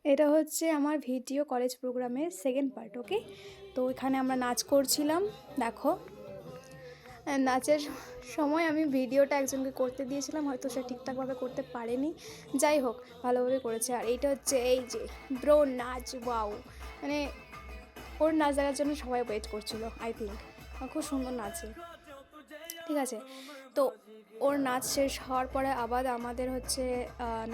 এটা হচ্ছে আমার ভিডিও কলেজ প্রোগ্রামের সেকেন্ড পার্ট, ওকে। তো এখানে আমরা নাচ করছিলাম, দেখো। নাচের সময় আমি ভিডিওটা একজনকে করতে দিয়েছিলাম, হয়তো সে ঠিকঠাকভাবে করতে পারেনি, যাই হোক ভালোভাবে করেছে। আর এইটা হচ্ছে এই যে ব্রো নাচ, ওয়াও, মানে ওর নাচ দেখার জন্য সবাই ওয়েট করছিল আই থিঙ্ক। খুব সুন্দর নাচে, ঠিক আছে। তো ওর নাচ শেষ হওয়ার পরে আবার আমাদের হচ্ছে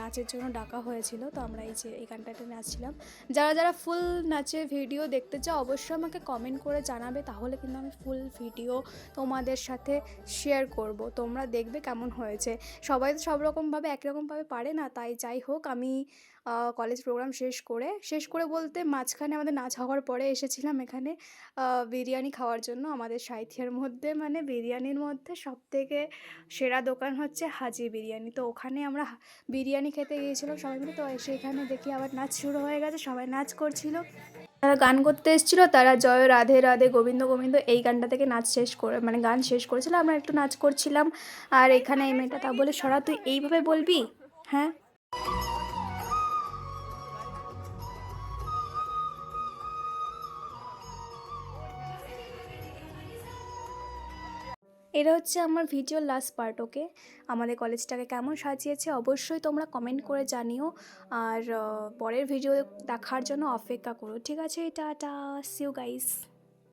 নাচের জন্য ডাকা হয়েছিল। তো আমরা এই যে এই গানটাতে নাচছিলাম। যারা যারা ফুল নাচের ভিডিও দেখতে চাও অবশ্যই আমাকে কমেন্ট করে জানাবে, তাহলে কিন্তু আমি ফুল ভিডিও তোমাদের সাথে শেয়ার করব, তোমরা দেখবে কেমন হয়েছে। সবাই তো সব রকমভাবে একরকমভাবে পারে না, তাই যাই হোক আমি কলেজ প্রোগ্রাম শেষ করে বলতে মাঝখানে আমাদের নাচ হওয়ার পরে এসেছিলাম এখানে বিরিয়ানি খাওয়ার জন্য। আমাদের সাঁইথিয়ার মধ্যে মানে বিরিয়ানির মধ্যে সবথেকে সেরা দোকান হচ্ছে হাজি বিরিয়ানি। তো ওখানে আমরা বিরিয়ানি খেতে গিয়েছিলাম সবাই মিলে। তো সেখানে দেখি আবার নাচ শুরু হয়ে গেছে, সবাই নাচ করছিল। যারা গান করতে এসেছিলো তারা জয় রাধে রাধে গোবিন্দ গোবিন্দ এই গানটা থেকে নাচ শেষ করে, মানে গান শেষ করেছিল, আমরা একটু নাচ করছিলাম। আর এখানে এই মেয়েটা তা বলে সরা, তুই এইভাবে বলবি? হ্যাঁ, এটা হচ্ছে আমার ভিডিওর লাস্ট পার্ট, ওকে। আমাদের কলেজটাকে কেমন সাজিয়েছে অবশ্যই তোমরা কমেন্ট করে জানিও। আর পরের ভিডিও দেখার জন্য অপেক্ষা করো, ঠিক আছে। Tata, see you guys.